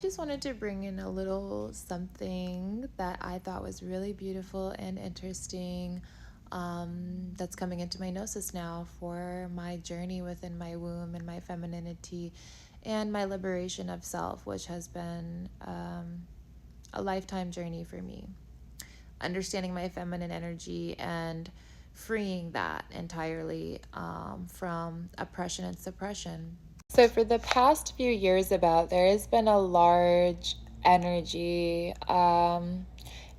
Just wanted to bring in a little something that I thought was really beautiful and interesting, that's coming into my gnosis now for my journey within my womb and my femininity and my liberation of self, which has been a lifetime journey for me. Understanding my feminine energy and freeing that entirely from oppression and suppression. So, for the past few years, there has been a large energy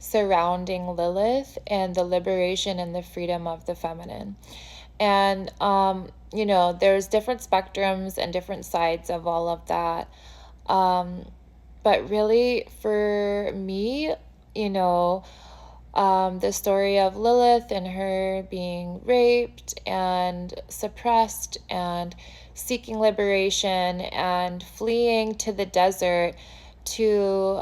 surrounding Lilith and the liberation and the freedom of the feminine. And, there's different spectrums and different sides of all of that. But really, for me, you know, the story of Lilith and her being raped and suppressed and seeking liberation and fleeing to the desert to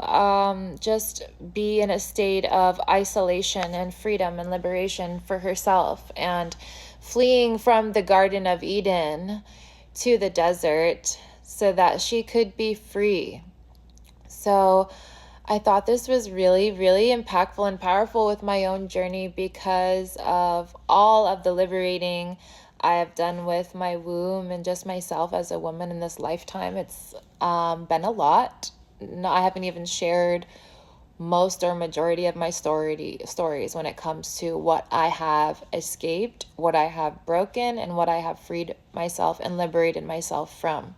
just be in a state of isolation and freedom and liberation for herself, and fleeing from the Garden of Eden to the desert so that she could be free. So I thought this was really, really impactful and powerful with my own journey because of all of the liberating I have done with my womb and just myself as a woman in this lifetime. It's been a lot. I haven't even shared most or majority of my stories when it comes to what I have escaped, what I have broken, and what I have freed myself and liberated myself from.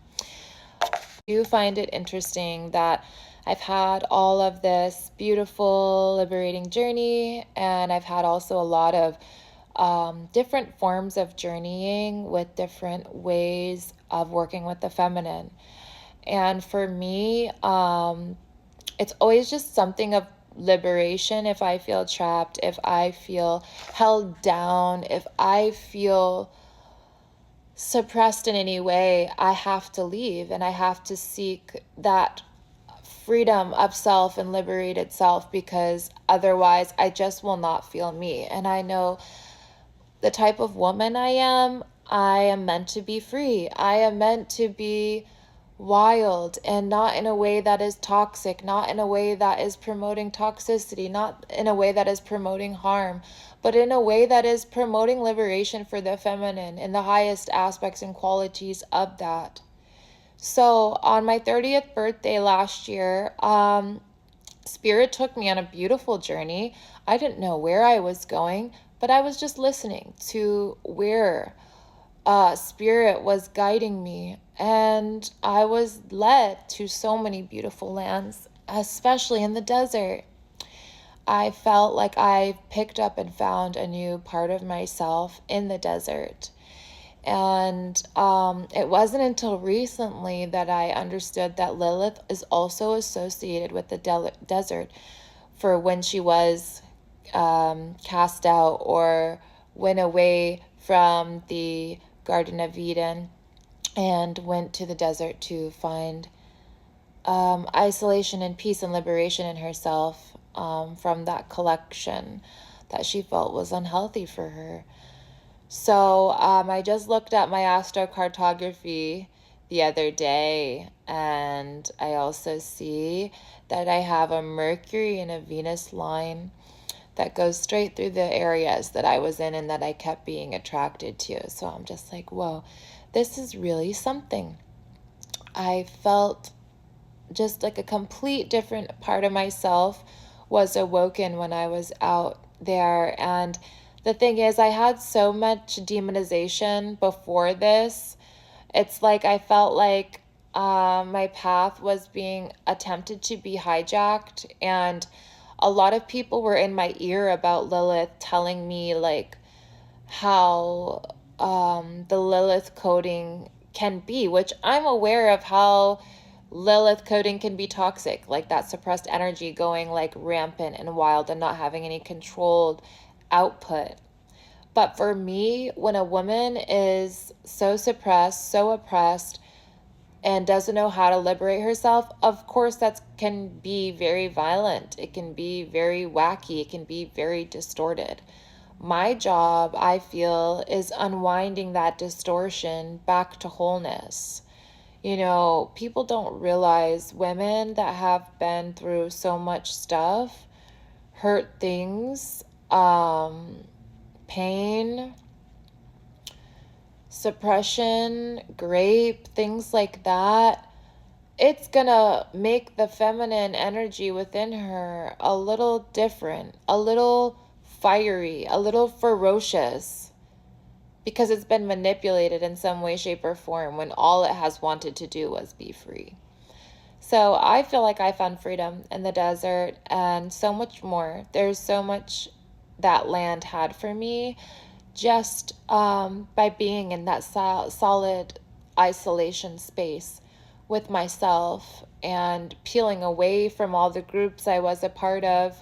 I do find it interesting that I've had all of this beautiful, liberating journey, and I've had also a lot of different forms of journeying with different ways of working with the feminine. And for me, it's always just something of liberation. If I feel trapped, if I feel held down, if I feel suppressed in any way, I have to leave and I have to seek that freedom of self and liberated self, because otherwise I just will not feel me. And I know the type of woman I am meant to be free. I am meant to be wild, and not in a way that is toxic, not in a way that is promoting toxicity, not in a way that is promoting harm, but in a way that is promoting liberation for the feminine in the highest aspects and qualities of that. So on my 30th birthday last year, Spirit took me on a beautiful journey. I didn't know where I was going, but I was just listening to where Spirit was guiding me. And I was led to so many beautiful lands, especially in the desert. I felt like I picked up and found a new part of myself in the desert. And it wasn't until recently that I understood that Lilith is also associated with the desert for when she was cast out or went away from the Garden of Eden and went to the desert to find isolation and peace and liberation in herself from that collection that she felt was unhealthy for her. So I just looked at my astrocartography the other day, and I also see that I have a Mercury and a Venus line that goes straight through the areas that I was in and that I kept being attracted to. So I'm just like, whoa, this is really something. I felt just like a complete different part of myself was awoken when I was out there. And the thing is, I had so much demonization before this. It's like I felt like my path was being attempted to be hijacked, and a lot of people were in my ear about Lilith, telling me like how the Lilith coding can be, which I'm aware of how Lilith coding can be toxic, like that suppressed energy going like rampant and wild and not having any controlled output. But for me, when a woman is so suppressed, so oppressed, and doesn't know how to liberate herself, of course that can be very violent. It can be very wacky. It can be very distorted. My job, I feel, is unwinding that distortion back to wholeness. You know, people don't realize women that have been through so much stuff, hurt things, pain, suppression, rape, things like that, it's gonna make the feminine energy within her a little different, a little fiery, a little ferocious, because it's been manipulated in some way, shape, or form when all it has wanted to do was be free. So I feel like I found freedom in the desert and so much more. There's so much that land had for me just by being in that solid isolation space with myself and peeling away from all the groups I was a part of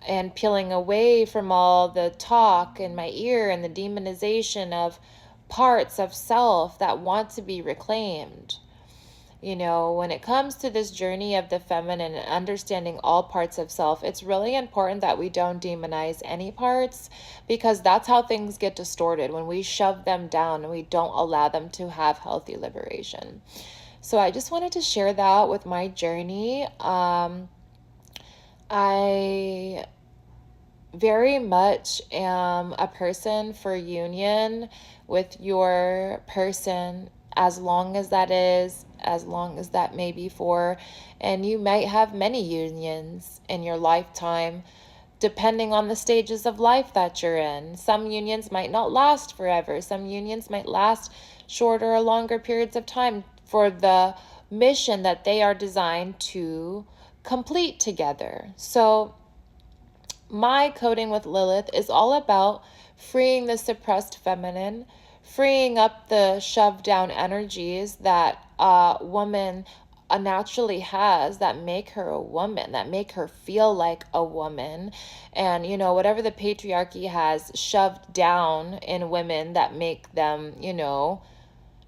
and peeling away from all the talk in my ear and the demonization of parts of self that want to be reclaimed. You know, when it comes to this journey of the feminine and understanding all parts of self, it's really important that we don't demonize any parts, because that's how things get distorted, when we shove them down and we don't allow them to have healthy liberation. So I just wanted to share that with my journey. I very much am a person for union with your person, as long as that is, as long as that may be for. And you might have many unions in your lifetime, depending on the stages of life that you're in. Some unions might not last forever. Some unions might last shorter or longer periods of time for the mission that they are designed to complete together. So my coding with Lilith is all about freeing the suppressed feminine, freeing up the shoved down energies that a woman naturally has, that make her a woman, that make her feel like a woman. And, you know, whatever the patriarchy has shoved down in women that make them, you know,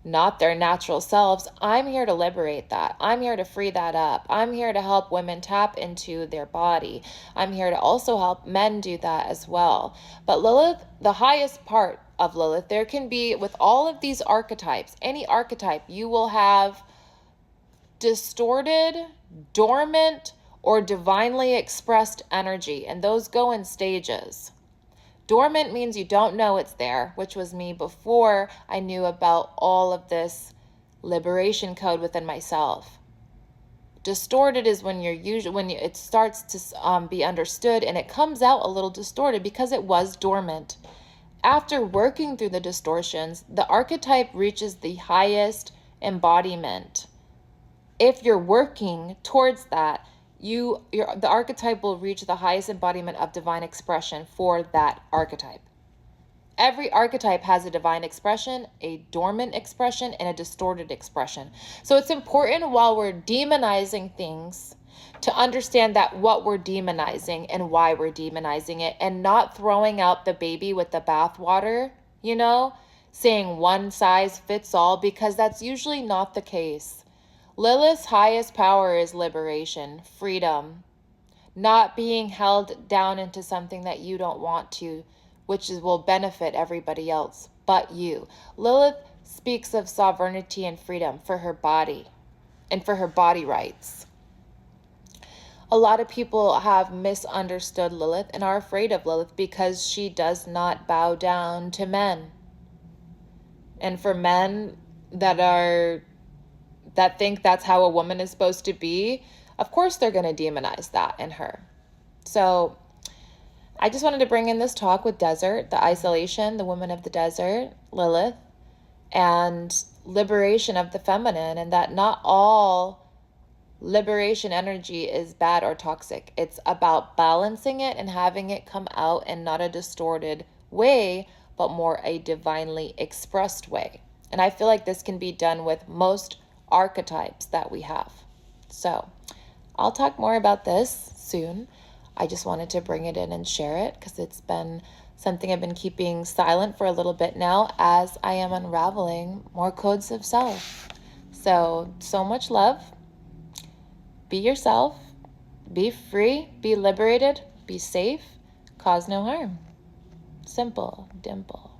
not their natural selves, I'm here to liberate that. I'm here to free that up. I'm here to help women tap into their body. I'm here to also help men do that as well. But Lilith, the highest part of Lilith, there can be, with all of these archetypes, any archetype, you will have distorted, dormant, or divinely expressed energy, and those go in stages. Dormant means you don't know it's there, which was me before I knew about all of this liberation code within myself. Distorted is when it starts to be understood, and it comes out a little distorted because it was dormant. After working through the distortions, the archetype reaches the highest embodiment. If you're working towards that, the archetype will reach the highest embodiment of divine expression for that archetype. Every archetype has a divine expression, a dormant expression, and a distorted expression. So it's important, while we're demonizing things, to understand that what we're demonizing and why we're demonizing it, and not throwing out the baby with the bathwater, you know, saying one size fits all, because that's usually not the case. Lilith's highest power is liberation, freedom, not being held down into something that you don't want to, which will benefit everybody else but you. Lilith speaks of sovereignty and freedom for her body and for her body rights. A lot of people have misunderstood Lilith and are afraid of Lilith because she does not bow down to men. And for men that think that's how a woman is supposed to be, of course they're going to demonize that in her. So I just wanted to bring in this talk with desert, the isolation, the woman of the desert, Lilith, and liberation of the feminine, and that not all liberation energy is bad or toxic. It's about balancing it and having it come out in not a distorted way, but more a divinely expressed way. And I feel like this can be done with most archetypes that we have. So I'll talk more about this soon. I just wanted to bring it in and share it because it's been something I've been keeping silent for a little bit now as I am unraveling more codes of self. So much love. Be yourself. Be free. Be liberated. Be safe. Cause no harm. Simple. Dimple.